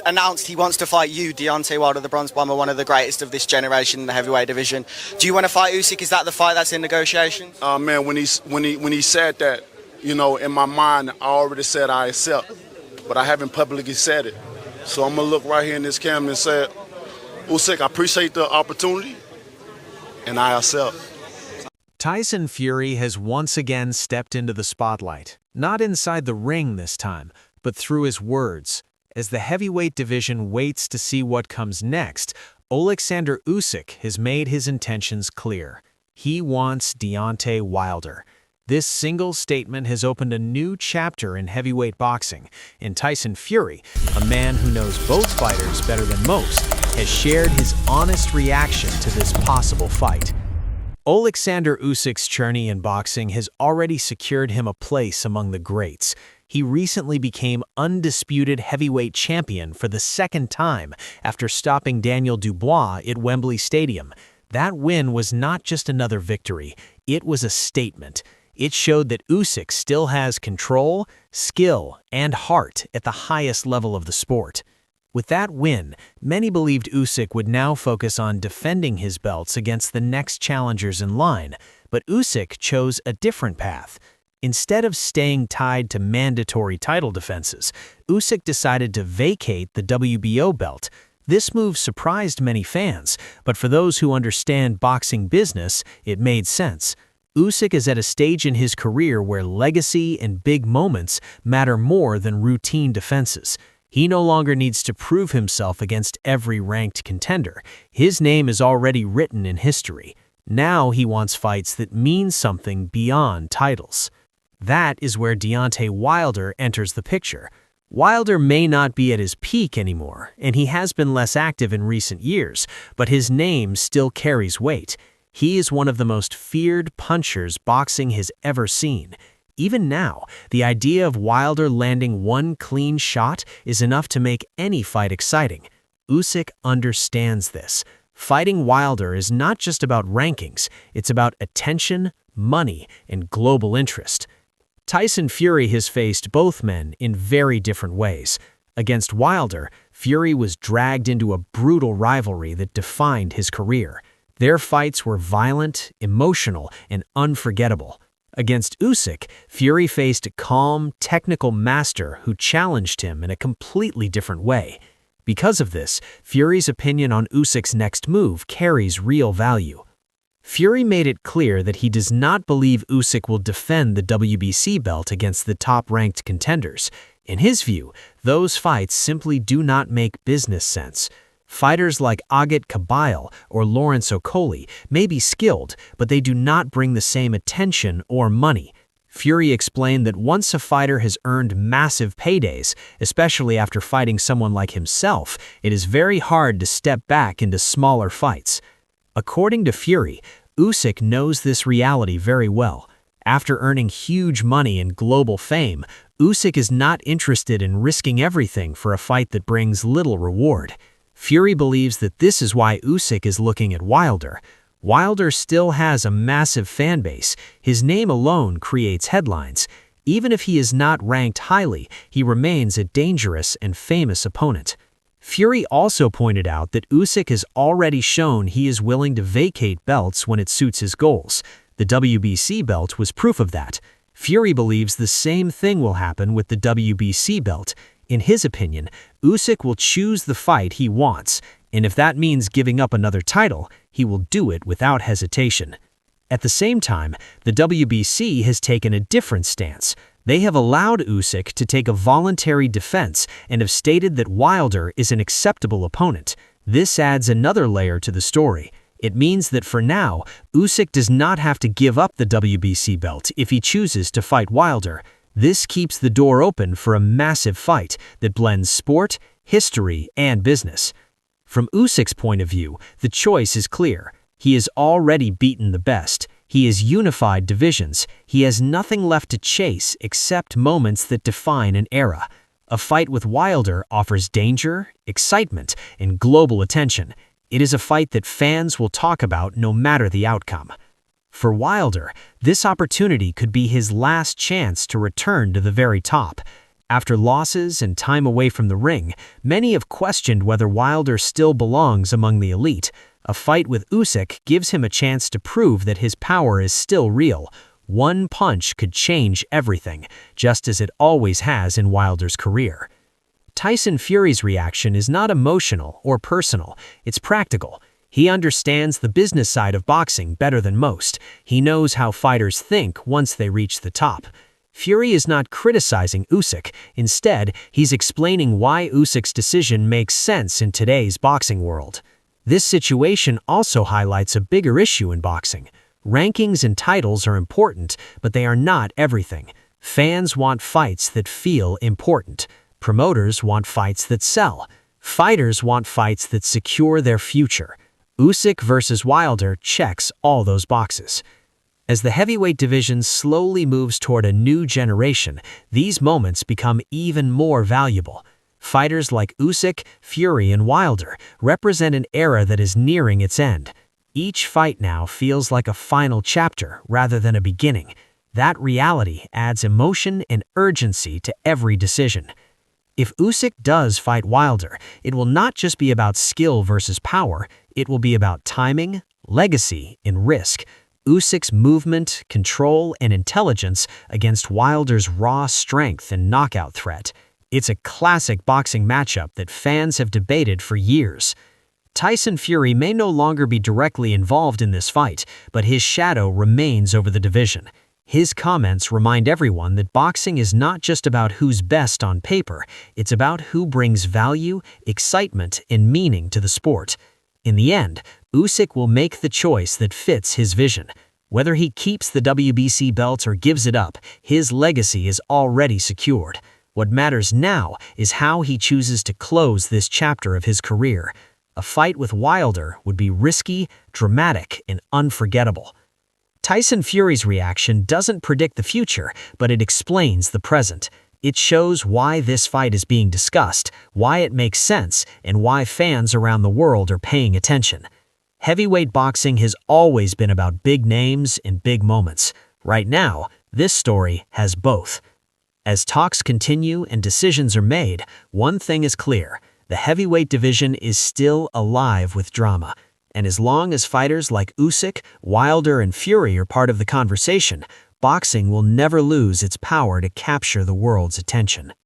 announced he wants to fight you, Deontay Wilder, the Bronze Bomber, one of the greatest of this generation in the heavyweight division. Do you want to fight Usyk? Is that the fight that's in negotiations? Man, when he said that, you know, in my mind, I already said I accept, but I haven't publicly said it. So I'm gonna look right here in this camera and say, Usyk, I appreciate the opportunity, and I accept. Tyson Fury has once again stepped into the spotlight, not inside the ring this time, but through his words. As the heavyweight division waits to see what comes next, Oleksandr Usyk has made his intentions clear. He wants Deontay Wilder. This single statement has opened a new chapter in heavyweight boxing, and Tyson Fury, a man who knows both fighters better than most, has shared his honest reaction to this possible fight. Oleksandr Usyk's journey in boxing has already secured him a place among the greats. He recently became undisputed heavyweight champion for the second time after stopping Daniel Dubois at Wembley Stadium. That win was not just another victory, it was a statement. It showed that Usyk still has control, skill, and heart at the highest level of the sport. With that win, many believed Usyk would now focus on defending his belts against the next challengers in line, but Usyk chose a different path. Instead of staying tied to mandatory title defenses, Usyk decided to vacate the WBO belt. This move surprised many fans, but for those who understand boxing business, it made sense. Usyk is at a stage in his career where legacy and big moments matter more than routine defenses. He no longer needs to prove himself against every ranked contender. His name is already written in history. Now he wants fights that mean something beyond titles. That is where Deontay Wilder enters the picture. Wilder may not be at his peak anymore, and he has been less active in recent years, but his name still carries weight. He is one of the most feared punchers boxing has ever seen. Even now, the idea of Wilder landing one clean shot is enough to make any fight exciting. Usyk understands this. Fighting Wilder is not just about rankings, it's about attention, money, and global interest. Tyson Fury has faced both men in very different ways. Against Wilder, Fury was dragged into a brutal rivalry that defined his career. Their fights were violent, emotional, and unforgettable. Against Usyk, Fury faced a calm, technical master who challenged him in a completely different way. Because of this, Fury's opinion on Usyk's next move carries real value. Fury made it clear that he does not believe Usyk will defend the WBC belt against the top-ranked contenders. In his view, those fights simply do not make business sense. Fighters like Agit Kabayel or Lawrence Okolie may be skilled, but they do not bring the same attention or money. Fury explained that once a fighter has earned massive paydays, especially after fighting someone like himself, it is very hard to step back into smaller fights. According to Fury, Usyk knows this reality very well. After earning huge money and global fame, Usyk is not interested in risking everything for a fight that brings little reward. Fury believes that this is why Usyk is looking at Wilder. Wilder still has a massive fan base. His name alone creates headlines. Even if he is not ranked highly, he remains a dangerous and famous opponent. Fury also pointed out that Usyk has already shown he is willing to vacate belts when it suits his goals. The WBC belt was proof of that. Fury believes the same thing will happen with the WBC belt. In his opinion, Usyk will choose the fight he wants, and if that means giving up another title, he will do it without hesitation. At the same time, the WBC has taken a different stance. They have allowed Usyk to take a voluntary defense and have stated that Wilder is an acceptable opponent. This adds another layer to the story. It means that for now, Usyk does not have to give up the WBC belt if he chooses to fight Wilder. This keeps the door open for a massive fight that blends sport, history, and business. From Usyk's point of view, the choice is clear. He has already beaten the best. He has unified divisions. He has nothing left to chase except moments that define an era. A fight with Wilder offers danger, excitement, and global attention. It is a fight that fans will talk about no matter the outcome. For Wilder, this opportunity could be his last chance to return to the very top. After losses and time away from the ring, many have questioned whether Wilder still belongs among the elite. A fight with Usyk gives him a chance to prove that his power is still real. One punch could change everything, just as it always has in Wilder's career. Tyson Fury's reaction is not emotional or personal, it's practical. He understands the business side of boxing better than most. He knows how fighters think once they reach the top. Fury is not criticizing Usyk. Instead, he's explaining why Usyk's decision makes sense in today's boxing world. This situation also highlights a bigger issue in boxing. Rankings and titles are important, but they are not everything. Fans want fights that feel important. Promoters want fights that sell. Fighters want fights that secure their future. Usyk versus Wilder checks all those boxes. As the heavyweight division slowly moves toward a new generation, these moments become even more valuable. Fighters like Usyk, Fury, and Wilder represent an era that is nearing its end. Each fight now feels like a final chapter rather than a beginning. That reality adds emotion and urgency to every decision. If Usyk does fight Wilder, it will not just be about skill versus power, it will be about timing, legacy, and risk. Usyk's movement, control, and intelligence against Wilder's raw strength and knockout threat. It's a classic boxing matchup that fans have debated for years. Tyson Fury may no longer be directly involved in this fight, but his shadow remains over the division. His comments remind everyone that boxing is not just about who's best on paper, it's about who brings value, excitement, and meaning to the sport. In the end, Usyk will make the choice that fits his vision. Whether he keeps the WBC belt or gives it up, his legacy is already secured. What matters now is how he chooses to close this chapter of his career. A fight with Wilder would be risky, dramatic, and unforgettable. Tyson Fury's reaction doesn't predict the future, but it explains the present. It shows why this fight is being discussed, why it makes sense, and why fans around the world are paying attention. Heavyweight boxing has always been about big names and big moments. Right now, this story has both. As talks continue and decisions are made, one thing is clear: the heavyweight division is still alive with drama. And as long as fighters like Usyk, Wilder, and Fury are part of the conversation, boxing will never lose its power to capture the world's attention.